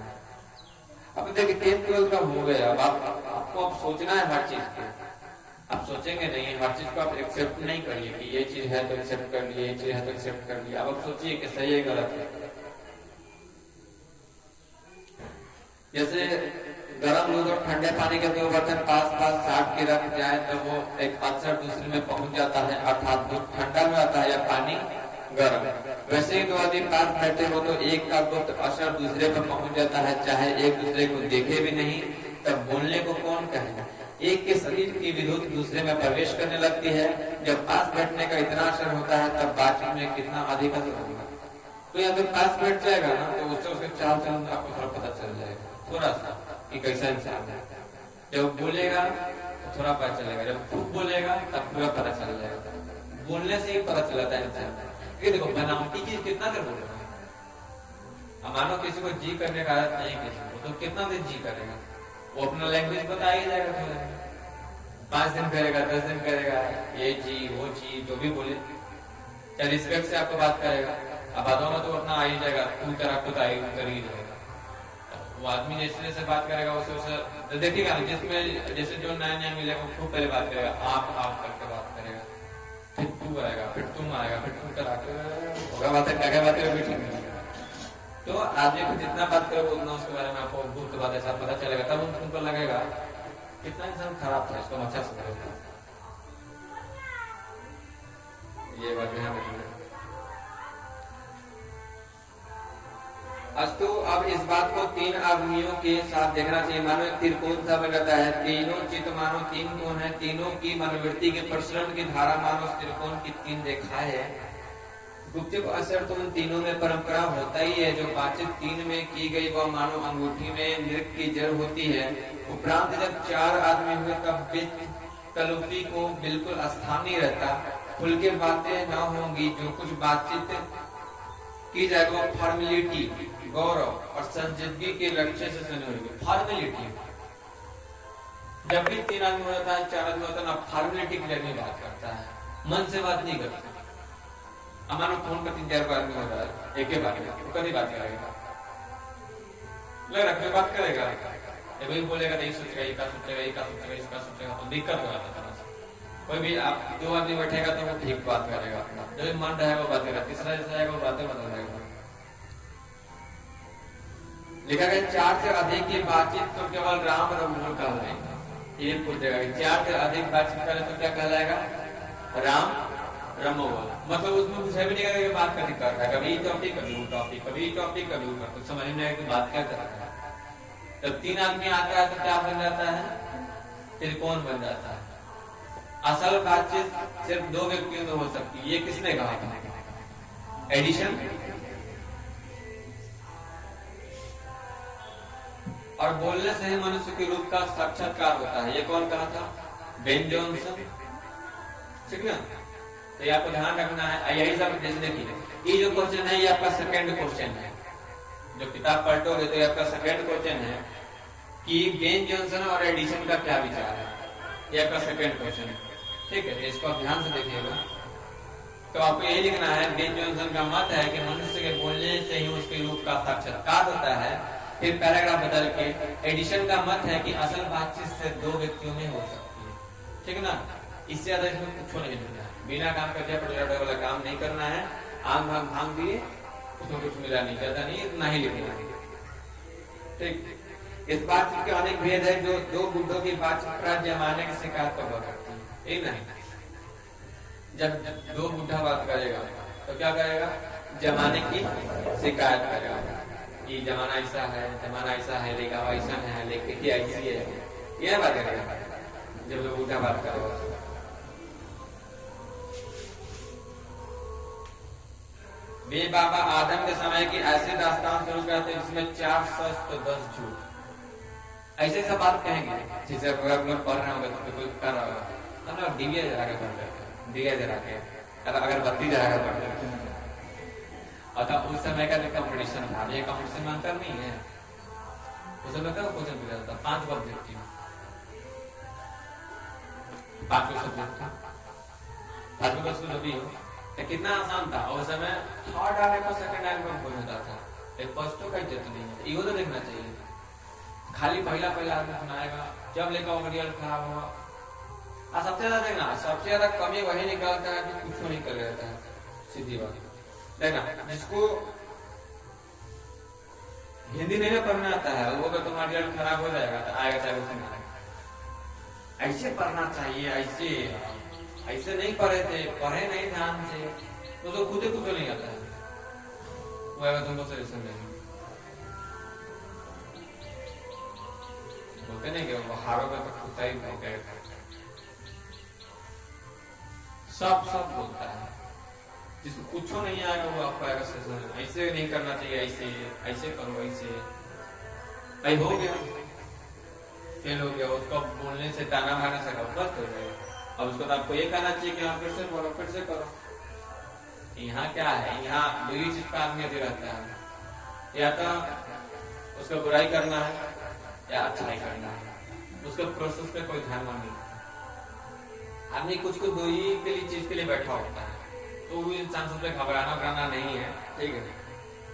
अब देखिए 10th 12th का हो गया, अब आपको अब सोचना है हर चीज के, आप सोचेंगे नहीं, हर चीज को आप एक्सेप्ट नहीं करिए कि ये चीज है तो एक्सेप्ट कर लिए, ये चीज है तो एक्सेप्ट कर लिया। अब आप सोचिए कि सही है गलत है। जैसे गर्म दूध और ठंडे पानी के 2 बर्तन पास पास साट के रख जाए तो वो एक अक्सर दूसरे में पहुंच जाता है, अर्थात दूध ठंडा में आता है या पानी गर्म। वैसे ही 2 आदमी पास बैठे हो तो एक का गुप्त असर दूसरे पर पहुंच जाता है, चाहे एक दूसरे को देखे भी नहीं, तब बोलने को कौन कहेगा। एक के शरीर की विद्युत दूसरे में प्रवेश करने लगती है। जब पास बैठने का इतना असर होता है तब बातचीत में कितना अधिक असर होगा। तो अगर पास बैठ जाएगा ना तो उससे उसके चाल चलन आपको थोड़ा पता चल जाएगा, थोड़ा सा कि कैसा इंसान है। जब बोलेगा तो थोड़ा पता चलेगा, जब खूब बोलेगा तब पूरा पता चल जाएगा। बोलने से ही पता चलता है इंसान। ये देखो बनावटी चीज कितना देर बोलेगा, मानो किसी को जी करने का आदत नहीं किसी को, तो कितना देर जी करेगा, वो अपना लैंग्वेज बता ही जाएगा। तो 5 दिन करेगा, 10 दिन करेगा, ये जी वो जी जो भी बोले, चाहे रिस्पेक्ट से आपको बात करेगा, अब बातों में तो अपना आ ही जाएगा, तू तेरा खुद आई कर ही जाएगा। वो आदमी जैसे जैसे बात करेगा वैसे वैसे देखिएगा, जिसमें जैसे जो नया नया मिलेगा वो खूब पहले बात करेगा, आप करके बात करेगा, फिर तू आएगा, फिर तुम आएगा, फिर तुम करा होगा बातें क्या बातें भी ठीक है। तो आदमी को जितना बात करेगा उतना उसके बारे में आपको गुप्त बात ऐसा पता चलेगा, तब उनको लगेगा कितना इंसान खराब था, इसको अच्छा से करेगा। ये बात यहाँ पे अस्तु। अब इस बात को 3 आदमियों के साथ देखना चाहिए। मानो एक त्रिकोण सा बन जाता है, तीनों चित्त मानो 3 कोण है, तीनों की मनोवृत्ति के प्रसरण की धारा मानो त्रिकोण की 3 रेखाएं है। गुप्त असर तो उन तीनों में परंपरा होता ही है। जो बातचीत 3 में की गई वह मानो अंगूठी में नृत्य की जड़ होती है। उपरांत जब 4 आदमी हुए तब तलुफी को बिल्कुल स्थान नहीं रहता, खुल के बातें न होंगी। जो कुछ बातचीत की जाएगा वो फॉर्मेलिटी, गौरव और संजीदगी के लक्ष्य से सुनी होगी। फॉर्मेलिटी, जब भी 3 आदमी हो जाता है, 4 आदमी होता है ना, फॉर्मेलिटी के लिए बात करता है, मन से बात नहीं करता। हमारा फोन पर 3-4 आदमी हो रहा है, एक ही बात वो कभी बात करेगा, लग रहा है बात करेगा, वही बोलेगा नहीं सोचेगा, ये का सोचेगा, ये का सोचेगा, इसका सोचेगा, तो दिक्कत हो जाता है। कोई भी आप 2 आदमी बैठेगा तो वो ठीक बात करेगा, जो मन रहेगा वो बात करेगा, तीसरा जैसा रहेगा वो बातें बदल देगा। लिखा गया 4 से अधिक की बातचीत तो केवल राम रघुवर कहलाएगा। ये पूछेगा 4 से अधिक बातचीत करे तो क्या कहलाएगा? राम रमो वाला, मतलब उसमें कुछ है भी नहीं करके बात करके कर रहा है, कभी टॉपिक कभी वो टॉपिक, कभी टॉपिक कभी वो टॉपिक, समझ में आए कि बात क्या कर रहा है। जब 3 आदमी आता है तो क्या बन जाता है, त्रिकोण बन जाता है। असल बातचीत सिर्फ 2 व्यक्तियों में हो सकती है, ये किसने कहा था, एडिशन और बोलने से ही मनुष्य के रूप का साक्षात्कार होता है, ये कौन कहा था, बेन जॉनसन, ठीक है। तो ये आपको ध्यान रखना है, यही सब देखिए, ये जो क्वेश्चन है ये आपका सेकंड क्वेश्चन है, जो किताब पलटोगे तो ये आपका सेकंड क्वेश्चन है कि बेन जॉनसन और एडिशन का क्या विचार है, ये आपका सेकंड क्वेश्चन है, ठीक है। इसको आप ध्यान से देखिएगा। तो आपको यही लिखना है, बेन जॉनसन का मत है कि मनुष्य के बोलने से ही उसके रूप का साक्षात्कार होता है। फिर पैराग्राफ बदल के, एडिशन का मत है कि असल बातचीत से 2 व्यक्तियों में हो सकती है, ठीक है ना। इससे ज्यादा इसमें कुछ नहीं लिखना है, बिना काम करके पलट वाला काम नहीं करना है। आम भाग भाग दिए, उसमें कुछ मिला नहीं, ज्यादा नहीं, इतना ही लिखना है, ठीक। इस बातचीत के अनेक भेद है, जो 2 बुढ़ों की बातचीत प्राय जमाने की शिकायत पर हुआ करती है, एक नहीं। जब 2 बुढ़ा बात करेगा तो क्या करेगा, जमाने की शिकायत करेगा, ये जमाना ऐसा है, जमाना ऐसा है, लेकिन ऐसा है, लेकिन ऐसी है, यह बात करेगा जब लोग उल्टा बात करेगा। वे बाबा आदम के समय की ऐसी दास्तान शुरू करते जिसमें 4 सच तो 10 झूठ, ऐसे सब बात कहेंगे। जैसे लोग पढ़ रहे होंगे तो कोई कर रहा होगा, तो दिया जरा के पढ़ लेते हैं, दिया जरा के, अगर बत्ती जरा के पढ़ लेते हैं। और उस समय का जो कंपटीशन था, ये कंपटीशन में अंतर नहीं है, उस समय का क्वेश्चन पूछा जाता, 5 ऑब्जेक्टिव, 5 सब्जेक्ट था, 5 क्वेश्चन जो भी हो, तो कितना आसान था। उस समय थर्ड आने को सेकंड आने को बोल जाता था, एक फर्स्टो का इज्जत नहीं है, इहो तो देखना चाहिए। खाली पहला आदमी सुनाएगा, जब लेकर वो रिजल्ट खराब होगा। और सबसे ज्यादा देखना, सबसे ज्यादा कमी वही निकालता है कि कुछ नहीं कर रहता है, सीधी बात देखना। जिसको हिंदी नहीं पढ़ना आता है वो अगर तुम्हारा रिजल्ट खराब हो जाएगा तो आएगा चाहे उसमें ऐसे पढ़ना चाहिए, ऐसे नहीं पढ़े थे, पढ़े नहीं ध्यान से, तो खुद ही कुछ नहीं आता है, वो अगर तुमको सजेशन देंगे। बोलते नहीं कि वो हारों में तो खुद ही नहीं गए, सब बोलता है। जिसको कुछ नहीं आएगा वो आपको आएगा सजेशन, ऐसे नहीं करना चाहिए, ऐसे करो, ऐसे हो गया, फेल हो गया, उसको बोलने से ताना मारने से बस हो जाएगा। अब उसको तो आपको ये कहना चाहिए कि आप फिर से करो। यहाँ क्या है, यहाँ 2 चीज का आदमी अभी रहता है, या तो उसको बुराई करना है या अच्छाई करना है, उसके प्रोसेस पे कोई ध्यान नहीं। आदमी कुछ 2 ही के लिए चीज के लिए बैठा होता है, तो वो इंसान से घबराना नहीं है, ठीक है।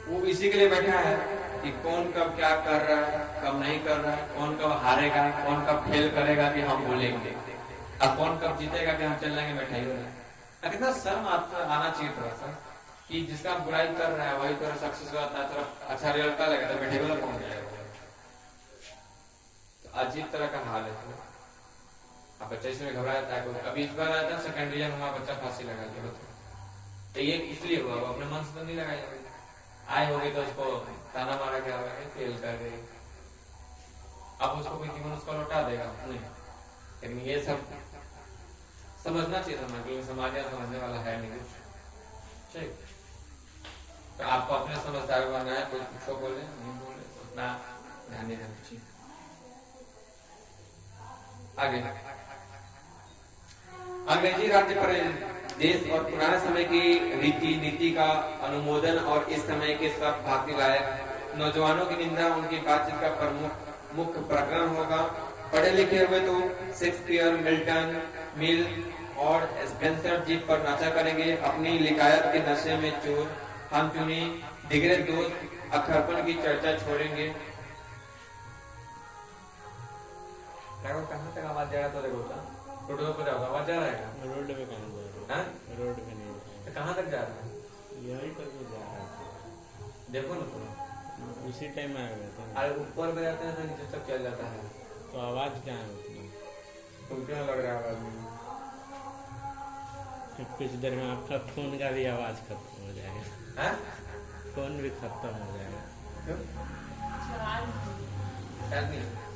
वो इसी के लिए बैठा है कि कौन कब क्या कर रहा है, कब नहीं कर रहा है, कौन कब हारेगा, कौन कब फेल करेगा कि हम बोलेंगे, अब कौन कब जीतेगा कि हम चल जाएंगे मिठाई होगा। कितना शर्म आपको आना चाहिए थोड़ा सा कि जिसका बुराई कर रहा है वही थोड़ा सक्सेस होता है, थोड़ा अच्छा रिजल्ट का लगता है, मिठाई वाला पहुंच जाएगा। तो अजीब तरह का हाल है। अब बच्चा इसमें घबरा जाता है, अभी इस बार आता है सेकंड डिवीजन हुआ, बच्चा फांसी लगा दिया, तो ये इसलिए हुआ, वो अपने मन से तो नहीं लगाया, आए होगे तो उसको ताना मारा क्या होगा, फेल कर गए, अब उसको कोई जीवन उसको लौटा देगा नहीं। लेकिन ये सब समझना चाहिए, समाज समझने वाला है नहीं कुछ, ठीक। तो आपको अपने समझदार बनना है, कोई कुछ बोले नहीं बोले उतना ध्यान नहीं देना चाहिए। आगे अंग्रेजी राज्य पर देश और पुराने समय की रीति नीति का अनुमोदन और इस समय के सब भाग्य लायक नौजवानों की निंदा उनकी बातचीत का प्रमुख मुख्य प्रकरण होगा। पढ़े लिखे हुए तो शेक्सपियर, मिल्टन, मिल और स्पेंसर जीप पर नाचा करेंगे, अपनी लिकायत के नशे में चोर हम चुनी दिगरे दोस्त अखरपन की चर्चा छोड़ेंगे। कहाँ तक आवाज जा रहा था? रोड पे जाओ, आवाज जा रहा है? रोड पे कहाँ जा रहा है? रोड पे नहीं तो कहाँ तक जा रहा है? यही तक जा रहा है। देखो ना तुम उसी टाइम में आ गए थे। अरे ऊपर में जाते हैं तो नीचे तक चल जाता है, तो आवाज क्या है उसमें? तुम क्यों लग रहा है आवाज में? कुछ देर में आपका फोन का भी आवाज खत्म हो जाएगा। हैं? फोन भी खत्म हो जाएगा। क्यों? चार्ज शायद नहीं।